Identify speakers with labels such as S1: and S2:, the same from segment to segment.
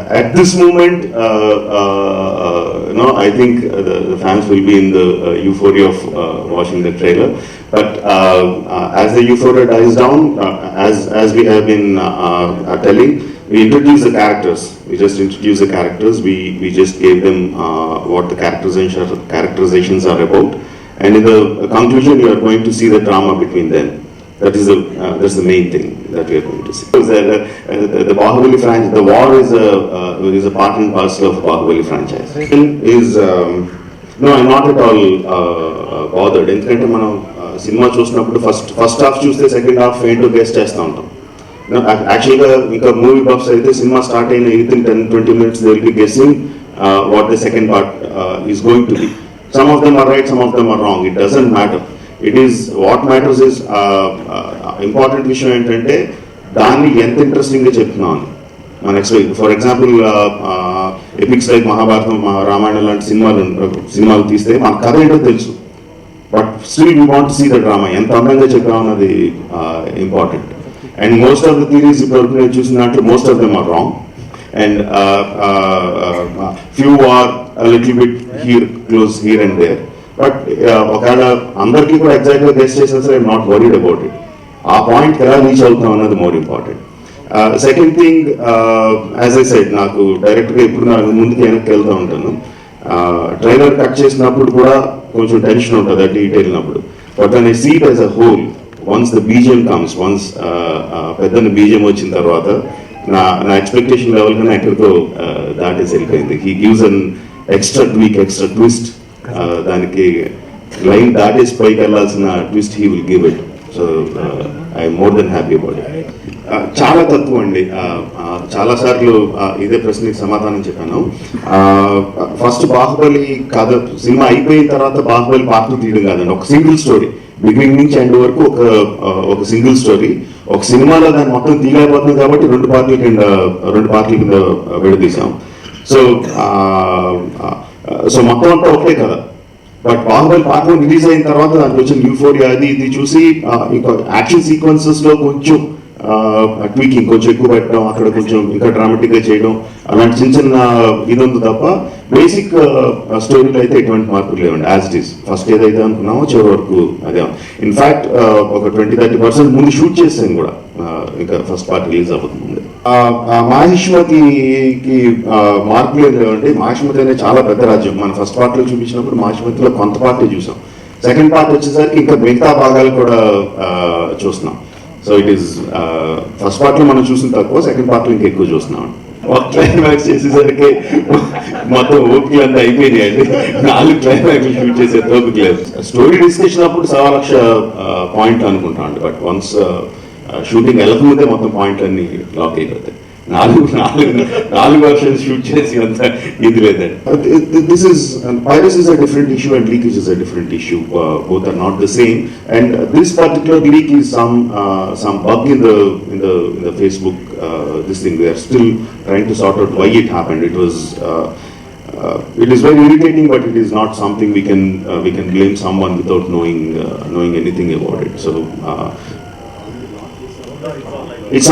S1: at this moment, no, I think the fans will be in the euphoria of watching the trailer. But as the euphoria dies down, as we have been telling, we introduce the characters. We just introduce the characters. We just gave them what the characterizations are about, and in the conclusion, you are going to see the drama between them. That's the main thing that we are going to see. The Bahubali franchise, the war is a part and parcel of Bahubali franchise. No, I'm not at all bothered. ఎందుకంటే మనం cinema చూసినప్పుడు first half చూస్తే second half ఏంటో guest చేస్తూ ఉంటాం. యాక్చువల్గా ఇంకా movie buffs అయితే సినిమా స్టార్ట్ అయిన within 10-20 minutes they will be guessing what the second part is going to be. Some of them are right, some of them are wrong. It doesn't matter. It is what matters is important విషయం ఏంటంటే దాన్ని ఎంత ఇంట్రెస్టింగ్గా చెప్తున్నాను. మన expect for example epics like Mahabharatam, Ramayanam లాంటి సినిమాలు తీస్తే మన కథ ఏంటో తెలుసు, but still we want to see the drama. ఎంత అందంగా చెప్పామన్నది important. And most of the theories ఇప్పుడు నేను చూసిన దాంట్లో most of them are wrong and few are little bit close here and there. But ఒకవేళ అందరికీ కూడా ఎగ్జాక్ట్గా గెస్ చేసినా సరే I'm not worried about it. ఆ పాయింట్ ఎలా రీచ్ అవుతాం అన్నది more important. Second thing, as I said, నాకు డైరెక్ట్గా ఇప్పుడు నాకు ముందుకు వెనక్కి వెళ్తూ ఉంటాను. ట్రైలర్ కట్ చేసినప్పుడు కూడా కొంచెం టెన్షన్ ఉంటుంది అటు ఇటు వెళ్ళినప్పుడు. But when I see it as a whole, once the BGM comes, once పెద్దని బీజిఎం వచ్చిన తర్వాత నా ఎక్స్పెక్టేషన్ లెవెల్ కన్నా ఎక్కడికో దాటేసి వెళ్ళిపోయింది. He gives an extra tweak, extra twist. దానికి లైన్ దాటేసి పైకి వెళ్ళాల్సిన twist he will give it. So I'm more then happy about it. చాలా తక్కువ అండి. చాలాసార్లు ఇదే ప్రశ్నకి సమాధానం చెప్పాను. ఫస్ట్ బాహుబలి కథ సినిమా అయిపోయిన తర్వాత బాహుబలి పార్ట్ తీయడం కాదండి, ఒక సింగిల్ స్టోరీ బిగినింగ్ నుంచి ఎండ్ వరకు ఒక సింగిల్ స్టోరీ. ఒక సినిమాలో దాన్ని మొత్తం తీయలేకపోతుంది కాబట్టి రెండు పార్టీల కింద విడదీశాం. సో మొత్తం అంతా ఒకటే కదా. బట్ బాహుబలి పార్ట్ 1 రిలీజ్ అయిన తర్వాత దానికి వచ్చిన యూఫోరియా అది ఇది చూసి ఇంకా యాక్షన్ సీక్వెన్సెస్లో కొంచెం ట్వీకింగ్ కొంచెం ఎక్కువ పెట్టడం, అక్కడ కొంచెం ఇంకా డ్రామాటిక్గా చేయడం, అలాంటి చిన్న చిన్న ఇది ఉంది తప్ప బేసిక్ స్టోరీలో అయితే ఎటువంటి మార్పులు లేవండి. యాజ్ ఇట్ ఈస్ ఫస్ట్ ఏదైతే అనుకున్నామో చివరి వరకు అదే. ఇన్ఫ్యాక్ట్ ఒక 20-30% ముందు షూట్ చేసాం కూడా, ఇంకా ఫస్ట్ పార్ట్ రిలీజ్ అవ్వదు ముందు. మాహిష్మతికి మార్పులు ఏం లేవండి. మాహిష్మతి అనేది చాలా పెద్ద రాజ్యం. మన ఫస్ట్ పార్ట్లో చూపించినప్పుడు మాహిష్మతిలో కొంత పార్టీ చూసాం. సెకండ్ పార్ట్ వచ్చేసరికి ఇంకా మిగతా భాగాలు కూడా చూస్తున్నాం. సో ఇట్ ఈస్ ఫస్ట్ పార్ట్లో మనం చూసిన తక్కువ, సెకండ్ పార్ట్లో ఇంకా ఎక్కువ చూస్తున్నాం. ఒక క్లైమాక్స్ చేసేసరికి మొత్తం ఓపికలు అంతా అయిపోయినాయి అండి. 4 క్లైమాక్స్ షూట్ చేసే ఓపిక లేదు. స్టోరీ డిస్కషన్ అప్పుడు 1,00,000 పాయింట్లు అనుకుంటాం. బట్ వన్స్ షూటింగ్ వెళ్ళకముందే మొత్తం పాయింట్లు అన్ని లాక్ అయిపోతాయి. 4 వర్షన్స్ షూట్ చేసి అంత ఇది లేదండి. This is piracy is a different issue and leakage is a different issue. Both are not the same. And this particular leak is some bug in the Facebook. This thing they are still trying to sort out why it happened. It is very irritating, but it is not something we can blame someone without knowing anything about it. So. It's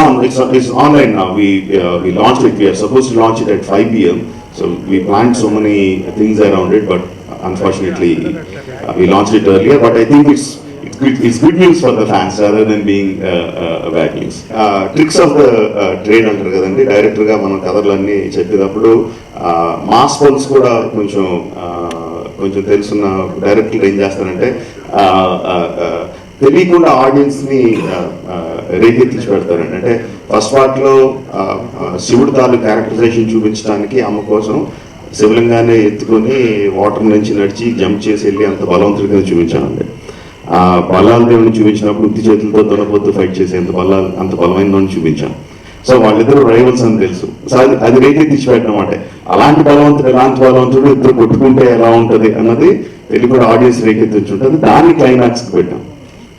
S1: online now. We launched it. We are supposed to launch it at 5 p.m. So we planned so many things around it, but unfortunately we launched it earlier. But I think it's good news for the fans rather than being bad news. Tricks of the trade అంటారు కదండి. డైరెక్టర్గా మనం కథలన్నీ చెప్పేటప్పుడు mass pulse కూడా కొంచెం తెలుసున్న డైరెక్టర్లు ఏం చేస్తారంటే తెలియకుండా ఆడియన్స్ని రేకెత్తించి పెడతారండి. అంటే ఫస్ట్ పార్ట్లో శివుడు తాలూ క్యారెక్టరైజేషన్ చూపించడానికి అమ్మ కోసం శివలింగాన్ని ఎత్తుకొని వాటర్ నుంచి నడిచి జంప్ చేసి వెళ్ళి అంత బలవంతుడిగా చూపించానండి. బలాల దేవుని చూపించినప్పుడు ఉత్తి చేతులతో దొరపోతూ ఫైట్ చేసి అంత బలమైనదని చూపించాను. సో వాళ్ళిద్దరు రైవల్స్ అని తెలుసు. సో అది రేకెత్తించి పెట్టడం అంటే ఎలాంటి బలవంతుడు ఇద్దరు కొట్టుకుంటే ఎలా ఉంటుంది అన్నది తెలియకుండా ఆడియన్స్ రేకెత్తించి ఉంటుంది. దాన్ని క్లైమాక్స్కి పెట్టాం.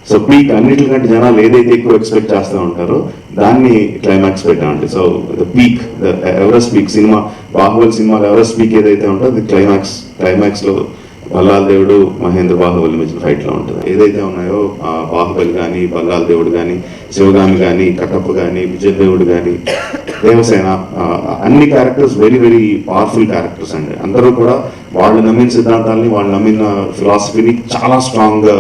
S1: సో పీక్ అన్నిటికంటే జనాలు ఏదైతే ఎక్కువ ఎక్స్పెక్ట్ చేస్తూ ఉంటారో దాన్ని క్లైమాక్స్ పెట్టామండి. So the peak, the Everest peak cinema, Baahubali సినిమాలో ఎవరెస్ట్ పీక్ ఏదైతే ఉంటుందో అది క్లైమాక్స్లో బల్లాల దేవుడు మహేంద్ర బాహుబలి మధ్య ఫైట్లో ఉంటుంది. ఏదైతే ఉన్నాయో బాహుబలి కానీ, బల్లాల దేవుడు కానీ, శివగామి కానీ, కట్టప్ప కానీ, విజయ్ దేవుడు కానీ, దేవసేన, అన్ని characters very very powerful characters అండి. అందరూ కూడా వాళ్ళు నమ్మిన సిద్ధాంతాలని, వాళ్ళు నమ్మిన ఫిలాసఫీని చాలా స్ట్రాంగ్గా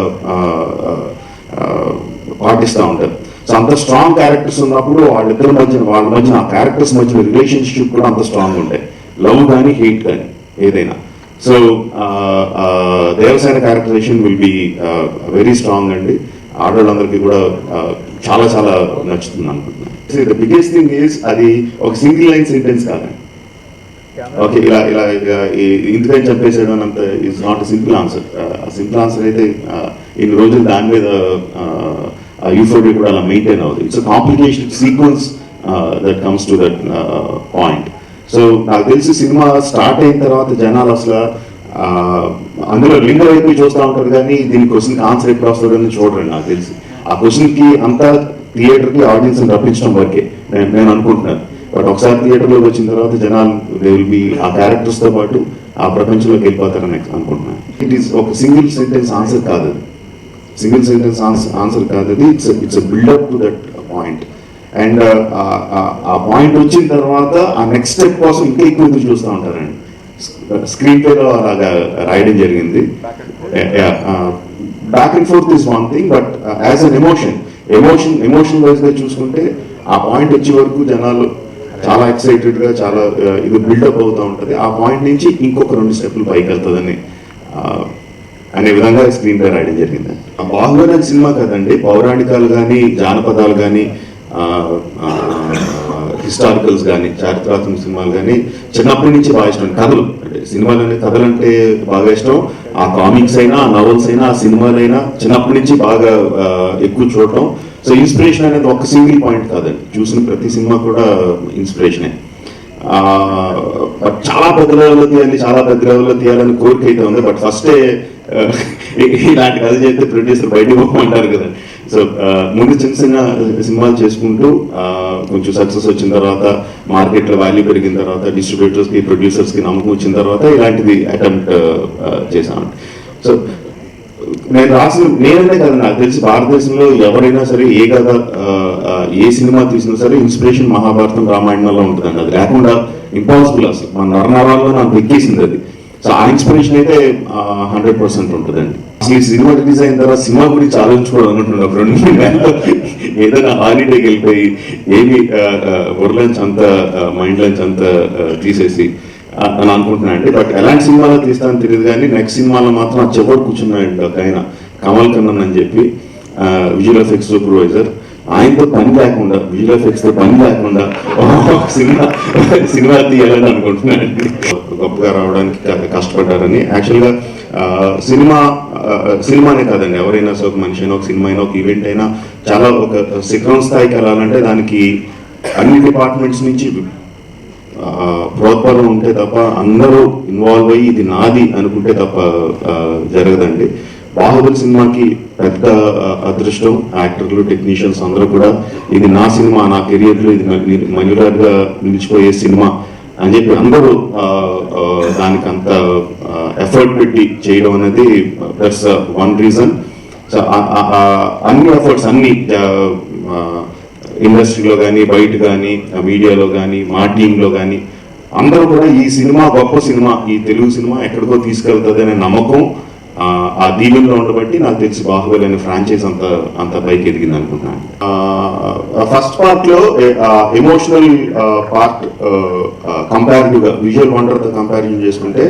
S1: పాటిస్తూ ఉంటారు. సో అంత స్ట్రాంగ్ క్యారెక్టర్స్ ఉన్నప్పుడు వాళ్ళ మధ్య ఆ క్యారెక్టర్స్ మధ్య రిలేషన్షిప్ కూడా అంత స్ట్రాంగ్ ఉంటాయి, లవ్ కానీ హేట్ కానీ ఏదైనా. So Devasena characterisation will be very strong అండి. ఆడవాళ్ళందరికీ కూడా చాలా చాలా నచ్చుతుంది అనుకుంటున్నాను. ద బిగ్గెస్ట్ థింగ్ ఈజ్ అది ఒక సింగిల్ లైన్ సెంటెన్స్ కాదండి. ఓకే, ఇలా ఇలా ఇందుకని చెప్పేసేయడం అంత is not simple answer. Simple answer అయితే ఇన్ని రోజులు దాని మీద యూఫోరియా కూడా అలా మెయింటైన్ అవుతుంది. It's complication sequence that comes to that point. So నాకు తెలిసి సినిమా స్టార్ట్ అయిన తర్వాత జనాలు అసలు అందులో లింగ వైపు చూస్తూ ఉంటారు, కానీ దీని క్వశ్చన్కి ఆన్సర్ ఎప్పుడు వస్తుందని చూడరండి. నాకు తెలిసి ఆ క్వశ్చన్కి అంతా థియేటర్కి ఆడియన్స్ రప్పించడం వరకే నేను అనుకుంటున్నాను. బట్ ఒకసారి థియేటర్లోకి వచ్చిన తర్వాత జనాలు దే విల్ బి ఆ క్యారెక్టర్స్తో పాటు ఆ ప్రపంచంలోకి వెళ్ళిపోతారని అనుకుంటున్నాను. ఇట్ ఈస్ ఒక సింగిల్ సెంటెన్స్ ఆన్సర్ కాదు, సింగిల్ సెంటెన్స్ ఆన్సర్ కాదు అది. It's build up to that point. And ఆ పాయింట్ వచ్చిన తర్వాత ఆ నెక్స్ట్ స్టెప్ కోసం ఇంకా ఎక్కువ చూస్తూ ఉంటారండి. స్క్రీన్ ప్లేలో అలాగా రాయడం జరిగింది. Back and fourth is one thing, but as an emotion వైజ్గా చూసుకుంటే ఆ పాయింట్ వచ్చే వరకు జనాలు చాలా ఎక్సైటెడ్గా చాలా ఇది బిల్డప్ అవుతూ ఉంటుంది. ఆ పాయింట్ నుంచి ఇంకొక 2 స్టెప్పులు పైకి వెళ్తుందని అనే విధంగా స్క్రీన్ ప్లే రాయడం జరిగింది. బాహుబలి సినిమా కదండి, పౌరాణికాలు కానీ, జానపదాలు కానీ, హిస్టారికల్స్ కానీ, చారిత్రాత్మక సినిమాలు కానీ చిన్నప్పటి నుంచి బాగా ఇష్టం. కథలు అంటే కథలు అంటే బాగా ఇష్టం. ఆ కామిక్స్ అయినా, ఆ నవల్స్ అయినా, ఆ సినిమాలైనా చిన్నప్పటి నుంచి బాగా ఎక్కువ చూడటం. సో ఇన్స్పిరేషన్ అనేది ఒక సింగిల్ పాయింట్ కాదండి, చూసిన ప్రతి సినిమా కూడా ఇన్స్పిరేషనే. బట్ చాలా పెద్ద లెవెల్లో తీయాలని కోరిక అయితే ఉంది. బట్ ఫస్టే ఇలాంటి కథ చేస్తే ప్రొడ్యూసర్ బయటకు పోమంటారు కదా. సో ముందు చిన్న సినిమాలు చేసుకుంటూ కొంచెం సక్సెస్ వచ్చిన తర్వాత, మార్కెట్లో వాల్యూ పెరిగిన తర్వాత, డిస్ట్రిబ్యూటర్స్కి, ప్రొడ్యూసర్స్కి నమ్మకం వచ్చిన తర్వాత ఇలాంటిది అటెంప్ట్ చేశాను. సో నేననే కదా, నాకు తెలిసి భారతదేశంలో ఎవరైనా సరే ఏ కథ ఏ సినిమా తీసినా సరే ఇన్స్పిరేషన్ మహాభారతం, రామాయణంలో ఉంటుందండి. అది లేకుండా ఇంపాసిబుల్. అసలు మన నరనరాల్లో నాకు ఎక్కేసింది అది. సో ఆ ఇన్స్పిరేషన్ అయితే 100% ఉంటుందండి. అసలు ఈ సినిమా రిలీజ్ అయిన తర్వాత సినిమా గురించి ఆలోచించుకోవడం అనుకుంటున్నాను. 2 నెలలు ఏదైనా హాలిడేకి వెళ్ళిపోయి ఏమి వర్లంచ్ అంతా మైండ్ లంచ్ అంతా తీసేసి అని అనుకుంటున్నాను అండి. బట్ ఎలాంటి సినిమాలో తీస్తానని తెలియదు, కానీ నెక్స్ట్ సినిమాలో మాత్రం ఆ చివరి కూర్చున్నాయండి ఒక ఆయన, కమల్ కన్నన్ అని చెప్పి, విజువల్ ఎఫెక్ట్స్ సూపర్వైజర్. ఆయనతో పని లేకుండా, విజువల్ ఎఫెక్ట్స్తో పని లేకుండా సినిమా తీయాలని అనుకుంటున్నానండి. గొప్పగా రావడానికి కష్టపడ్డారని. యాక్చువల్గా సినిమానే కాదండి, ఎవరైనా ఒక మనిషి అయినా, ఒక సినిమా అయినా, ఒక ఈవెంట్ అయినా చాలా ఒక శిఖరం స్థాయికి వెళ్ళాలంటే దానికి అన్ని డిపార్ట్మెంట్స్ నుంచి ప్రోత్సాహం ఉంటే తప్ప, అందరూ ఇన్వాల్వ్ అయ్యి ఇది నాది అనుకుంటే తప్ప జరగదండి. బాహుబలి సినిమాకి పెద్ద అదృష్టం, యాక్టర్లు, టెక్నీషియన్స్ అందరూ కూడా ఇది నా సినిమా, నా కెరియర్లో ఇది మయూరాగా నిలిచిపోయే సినిమా అని చెప్పి అందరూ దానికి అంత ఎఫర్ట్ పెట్టి చేయడం అనేది దట్స్ వన్ రీజన్. సో అన్ని ఎఫర్ట్స్ అన్ని ఇండస్ట్రీలో కానీ, బయట కానీ, మీడియాలో కానీ, మా టీంలో కానీ అందరూ కూడా ఈ సినిమా గొప్ప సినిమా, ఈ తెలుగు సినిమా ఎక్కడికో తీసుకెళ్తుంది అనే నమ్మకం ఆ దీవెనలో ఉండబట్టి నాకు తెలిసి బాహుబలి అనే ఫ్రాంచైజ్ అంత పైకి ఎదిగింది అనుకుంటున్నాను. ఫస్ట్ పార్ట్లో ఎమోషనల్ పార్ట్ కంపారిటివ్గా విజువల్ వండర్తో కంపారిజన్ చేసుకుంటే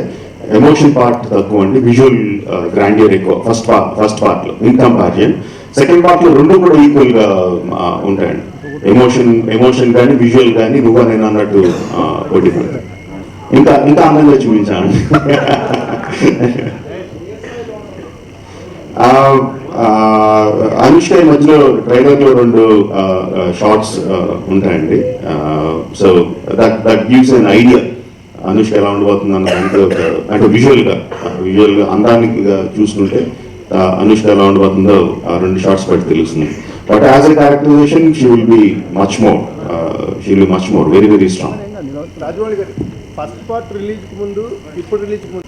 S1: ఎమోషన్ పార్ట్ తక్కువ అండి, విజువల్ గ్రాండియర్ ఎక్కువ ఫస్ట్ పార్ట్లో ఇన్ కంపారిజన్. సెకండ్ పార్ట్లో 2 కూడా ఈక్వల్గా ఉంటాయండి. ఎమోషన్ కానీ, విజువల్ కానీ నువ్వు నేను అన్నట్టు ఒకటి ఇంకా అందంగా చూపించాను. అనుష్క ఈ మధ్యలో ట్రైలర్లో 2 షార్ట్స్ ఉంటాయండి. So that gives an idea Anushka ఎలా ఉండబోతుంది అన్నదానికి అంటే విజువల్గా అందానికి చూసుకుంటే అనుష్క ఎలా ఉండబోతుందో 2 షార్ట్స్ బట్టి తెలుస్తుంది. But as a characterisation she will be much more very very strong.
S2: Rajamouli గారు ఫస్ట్ పార్ట్ రిలీజ్కి ముందు, ఇప్పుడు రిలీజ్కి ముందు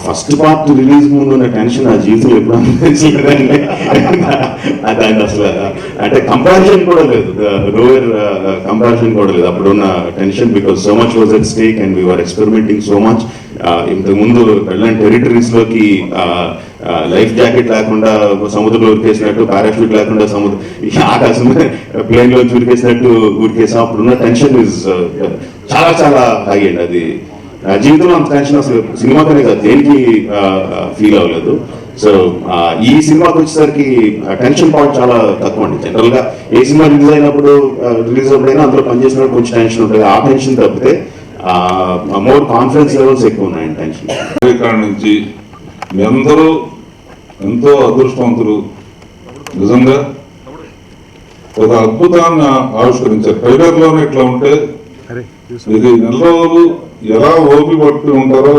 S1: ఫస్ట్ పార్ట్ రిలీజ్ ముందు ఉన్న టెన్షన్ ఆ జీవితంలో ఎప్పుడు అనిపించలేదండి. దాన్ని అసలు అంటే కంపారిజన్ కూడా లేదు, లోయర్ కంపారిజన్ కూడా లేదు అప్పుడున్న tension, because so much was at stake and we're experimenting so much. ఇంతకుముందు వెళ్ళని టెరిటరీస్లోకి లైఫ్ జాకెట్ లేకుండా సముద్రంలో ఉరికేసినట్టు, పారాషూట్ లేకుండా ఆకాశం ప్లేన్లో ఉరికేసినట్టు ఉరికేసాం. అప్పుడున్న టెన్షన్ ఇస్ చాలా చాలా హై అండి. అది జీవితంలో అంత టెన్షన్ అసలు సినిమాకనే కాదు దేనికి ఫీల్ అవ్వలేదు. సో ఈ సినిమాకి వచ్చేసరికి టెన్షన్ పాయింట్ చాలా తక్కువ అండి. జనరల్గా ఏ సినిమా రిలీజ్ అయినప్పుడైనా అందులో పనిచేసినప్పుడు కొంచెం టెన్షన్ ఉంటుంది. ఆ టెన్షన్ తప్పితే మోర్ కాన్ఫిడెన్స్ లెవెల్స్ ఎక్కువ ఉన్నాయండి. టెన్షన్
S2: ఇక్కడ నుంచి మీ అందరూ ఎంతో అదృష్టవంతులు. నిజంగా ఒక అద్భుతాన్ని ఆవిష్కరించారు. ట్రైలర్లోనే ఇట్లా ఉంటే ఇది నెల రోజులు ఎలా ఓపి పట్టి ఉంటారో